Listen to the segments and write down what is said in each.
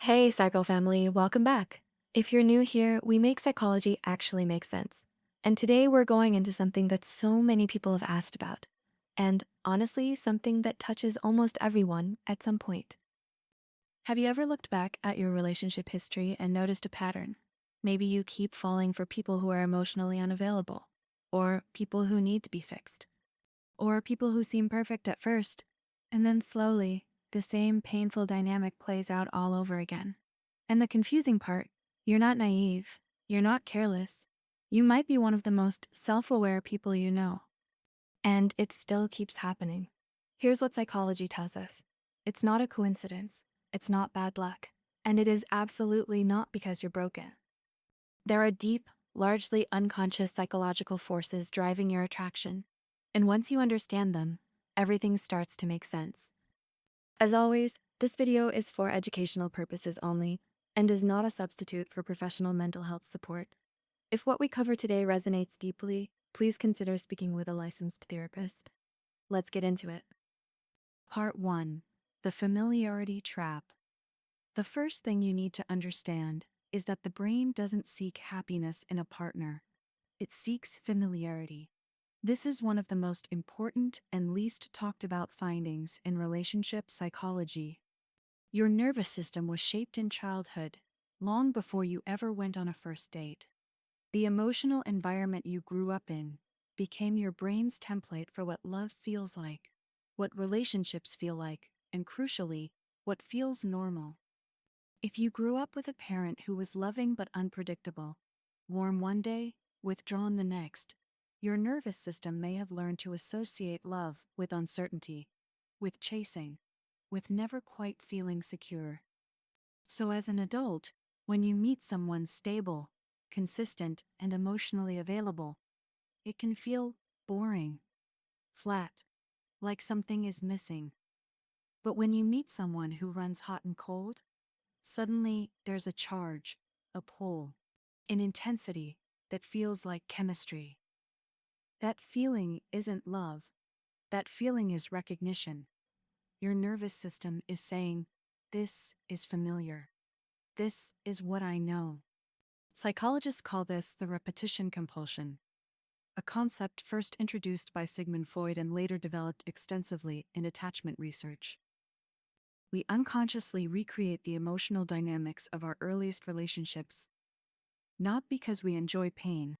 Hey, Psycho Family, welcome back. If you're new here, we make psychology actually make sense. And today we're going into something that so many people have asked about. And honestly, something that touches almost everyone at some point. Have you ever looked back at your relationship history and noticed a pattern? Maybe you keep falling for people who are emotionally unavailable, or people who need to be fixed, or people who seem perfect at first, and then slowly, the same painful dynamic plays out all over again. And the confusing part, you're not naive, you're not careless. You might be one of the most self-aware people you know. And it still keeps happening. Here's what psychology tells us. It's not a coincidence, it's not bad luck, and it is absolutely not because you're broken. There are deep, largely unconscious psychological forces driving your attraction. And once you understand them, everything starts to make sense. As always, this video is for educational purposes only and is not a substitute for professional mental health support. If what we cover today resonates deeply, please consider speaking with a licensed therapist. Let's get into it. Part 1. The Familiarity Trap. The first thing you need to understand is that the brain doesn't seek happiness in a partner. It seeks familiarity. This is one of the most important and least talked about findings in relationship psychology. Your nervous system was shaped in childhood, long before you ever went on a first date. The emotional environment you grew up in became your brain's template for what love feels like, what relationships feel like, and crucially, what feels normal. If you grew up with a parent who was loving but unpredictable, warm one day, withdrawn the next, your nervous system may have learned to associate love with uncertainty, with chasing, with never quite feeling secure. So as an adult, when you meet someone stable, consistent, and emotionally available, it can feel boring, flat, like something is missing. But when you meet someone who runs hot and cold, suddenly there's a charge, a pull, an intensity that feels like chemistry. That feeling isn't love. That feeling is recognition. Your nervous system is saying, "This is familiar. This is what I know." Psychologists call this the repetition compulsion, a concept first introduced by Sigmund Freud and later developed extensively in attachment research. We unconsciously recreate the emotional dynamics of our earliest relationships, not because we enjoy pain,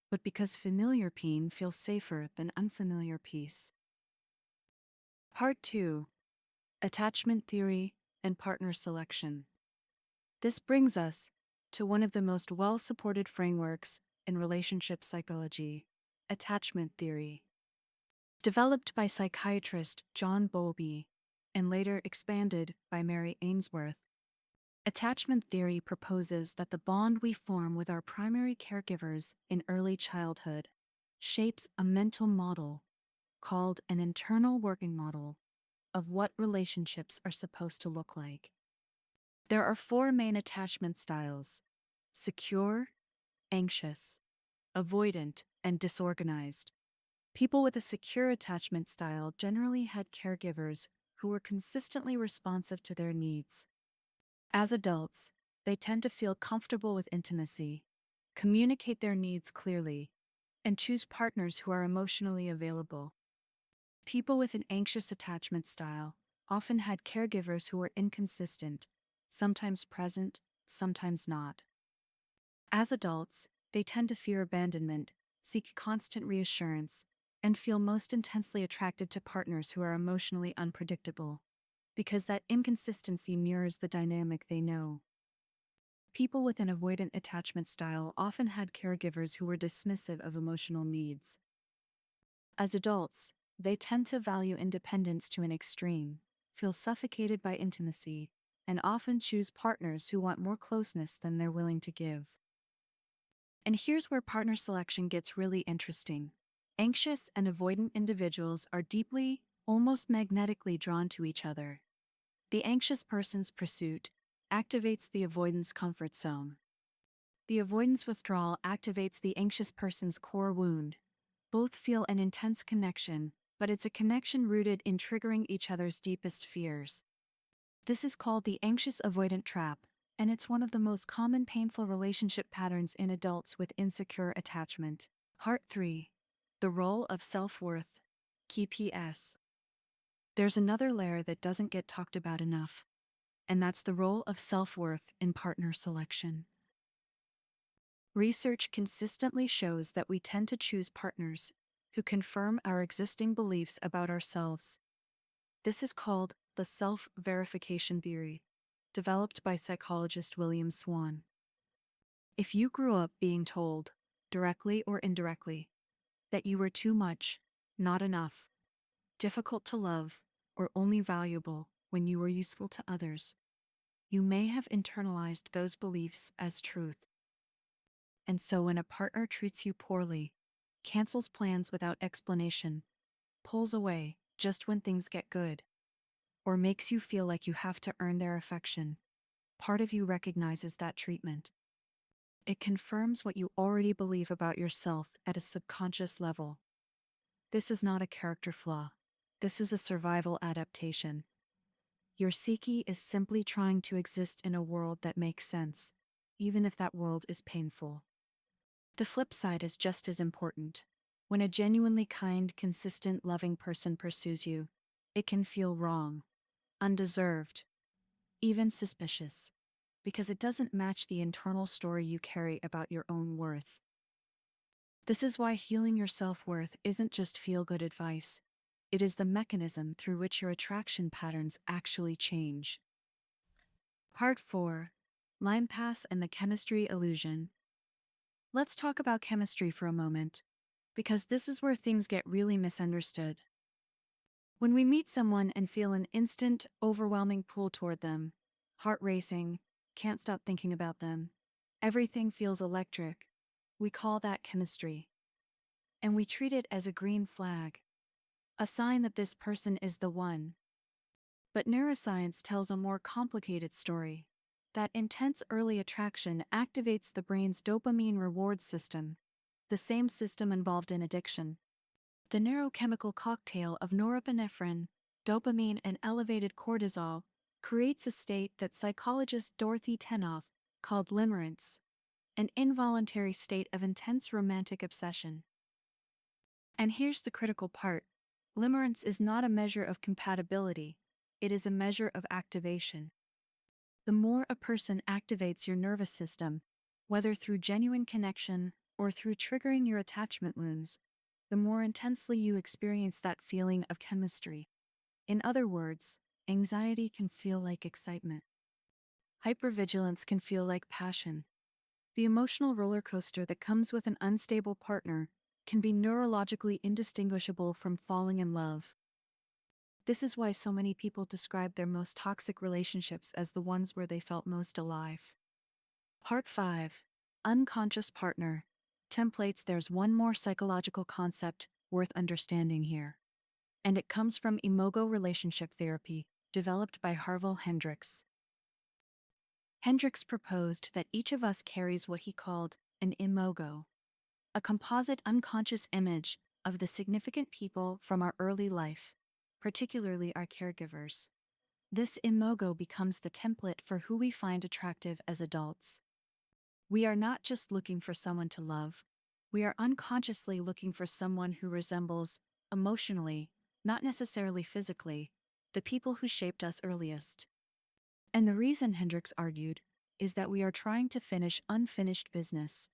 but because familiar pain feels safer than unfamiliar peace. Part 2. Attachment Theory and Partner Selection. This brings us to one of the most well-supported frameworks in relationship psychology, attachment theory. Developed by psychiatrist John Bowlby and later expanded by Mary Ainsworth, attachment theory proposes that the bond we form with our primary caregivers in early childhood shapes a mental model called an internal working model of what relationships are supposed to look like. There are 4 main attachment styles: secure, anxious, avoidant, and disorganized. People with a secure attachment style generally had caregivers who were consistently responsive to their needs. As adults, they tend to feel comfortable with intimacy, communicate their needs clearly, and choose partners who are emotionally available. People with an anxious attachment style often had caregivers who were inconsistent, sometimes present, sometimes not. As adults, they tend to fear abandonment, seek constant reassurance, and feel most intensely attracted to partners who are emotionally unpredictable, because that inconsistency mirrors the dynamic they know. People with an avoidant attachment style often had caregivers who were dismissive of emotional needs. As adults, they tend to value independence to an extreme, feel suffocated by intimacy, and often choose partners who want more closeness than they're willing to give. And here's where partner selection gets really interesting. Anxious and avoidant individuals are deeply, almost magnetically drawn to each other. The anxious person's pursuit activates the avoidant's comfort zone. The avoidance withdrawal activates the anxious person's core wound. Both feel an intense connection, but it's a connection rooted in triggering each other's deepest fears. This is called the anxious avoidant trap, and it's one of the most common painful relationship patterns in adults with insecure attachment. Part 3. The Role of Self-Worth. Key PS. There's another layer that doesn't get talked about enough, and that's the role of self-worth in partner selection. Research consistently shows that we tend to choose partners who confirm our existing beliefs about ourselves. This is called the self-verification theory, developed by psychologist William Swan. If you grew up being told, directly or indirectly, that you were too much, not enough, difficult to love, or only valuable when you were useful to others, you may have internalized those beliefs as truth. And so when a partner treats you poorly, cancels plans without explanation, pulls away just when things get good, or makes you feel like you have to earn their affection, part of you recognizes that treatment. It confirms what you already believe about yourself at a subconscious level. This is not a character flaw. This is a survival adaptation. Your psyche is simply trying to exist in a world that makes sense, even if that world is painful. The flip side is just as important. When a genuinely kind, consistent, loving person pursues you, it can feel wrong, undeserved, even suspicious, because it doesn't match the internal story you carry about your own worth. This is why healing your self-worth isn't just feel-good advice. It is the mechanism through which your attraction patterns actually change. Part 4. Limerence and the Chemistry Illusion. Let's talk about chemistry for a moment, because this is where things get really misunderstood. When we meet someone and feel an instant, overwhelming pull toward them, heart racing, can't stop thinking about them, everything feels electric, we call that chemistry. And we treat it as a green flag, a sign that this person is the one. But neuroscience tells a more complicated story. That intense early attraction activates the brain's dopamine reward system, the same system involved in addiction. The neurochemical cocktail of norepinephrine, dopamine, and elevated cortisol creates a state that psychologist Dorothy Tenoff called limerence, an involuntary state of intense romantic obsession. And here's the critical part. Limerence is not a measure of compatibility, it is a measure of activation. The more a person activates your nervous system, whether through genuine connection or through triggering your attachment wounds, the more intensely you experience that feeling of chemistry. In other words, anxiety can feel like excitement. Hypervigilance can feel like passion. The emotional roller coaster that comes with an unstable partner can be neurologically indistinguishable from falling in love. This is why so many people describe their most toxic relationships as the ones where they felt most alive. Part 5. Unconscious Partner. Templates. There's one more psychological concept worth understanding here. And it comes from Imago relationship therapy, developed by Harville Hendricks. Hendricks proposed that each of us carries what he called an imago, a composite unconscious image of the significant people from our early life, particularly our caregivers. This imago becomes the template for who we find attractive as adults. We are not just looking for someone to love, we are unconsciously looking for someone who resembles, emotionally, not necessarily physically, the people who shaped us earliest. And the reason, Hendricks argued, is that we are trying to finish unfinished business,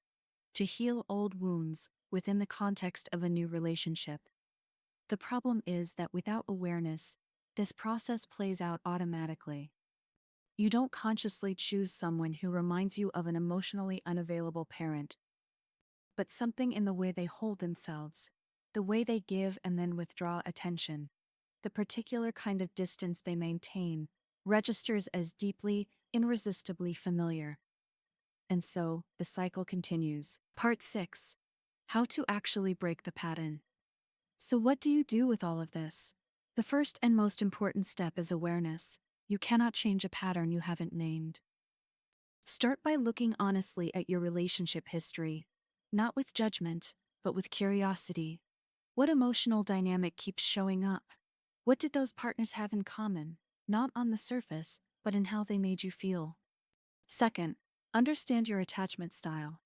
to heal old wounds within the context of a new relationship. The problem is that without awareness, this process plays out automatically. You don't consciously choose someone who reminds you of an emotionally unavailable parent, but something in the way they hold themselves, the way they give and then withdraw attention, the particular kind of distance they maintain, registers as deeply, irresistibly familiar. And so, the cycle continues. Part 6. How to actually break the pattern. So what do you do with all of this? The first and most important step is awareness. You cannot change a pattern you haven't named. Start by looking honestly at your relationship history, not with judgment, but with curiosity. What emotional dynamic keeps showing up? What did those partners have in common? not on the surface, but in how they made you feel. Second, understand your attachment style.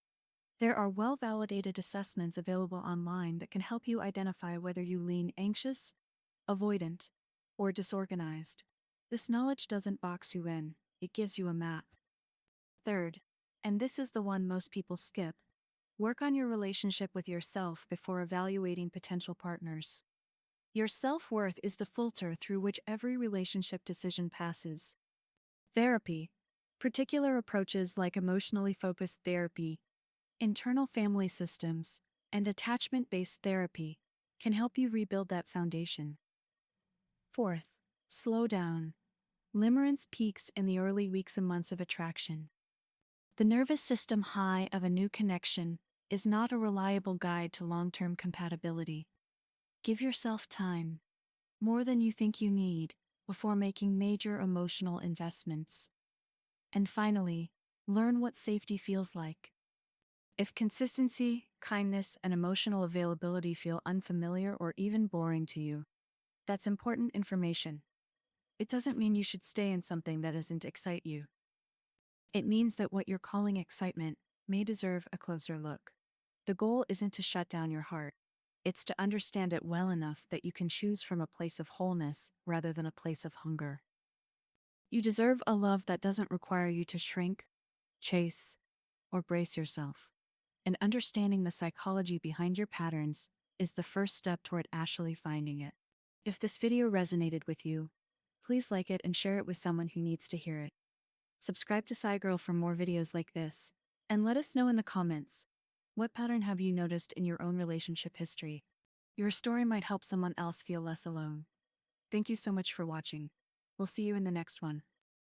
There are well validated assessments available online that can help you identify whether you lean anxious, avoidant, or disorganized. This knowledge doesn't box you in, it gives you a map. Third, and this is the one most people skip, work on your relationship with yourself before evaluating potential partners. Your self-worth is the filter through which every relationship decision passes. Therapy, particular approaches like emotionally focused therapy, internal family systems, and attachment-based therapy, can help you rebuild that foundation. Fourth, slow down. Limerence peaks in the early weeks and months of attraction. The nervous system high of a new connection is not a reliable guide to long-term compatibility. Give yourself time, more than you think you need, before making major emotional investments. And finally, learn what safety feels like. If consistency, kindness, and emotional availability feel unfamiliar or even boring to you, that's important information. It doesn't mean you should stay in something that doesn't excite you. It means that what you're calling excitement may deserve a closer look. The goal isn't to shut down your heart. It's to understand it well enough that you can choose from a place of wholeness rather than a place of hunger. You deserve a love that doesn't require you to shrink, chase, or brace yourself. And understanding the psychology behind your patterns is the first step toward actually finding it. If this video resonated with you, please like it and share it with someone who needs to hear it. Subscribe to SciGirl for more videos like this, and let us know in the comments, what pattern have you noticed in your own relationship history? Your story might help someone else feel less alone. Thank you so much for watching. We'll see you in the next one.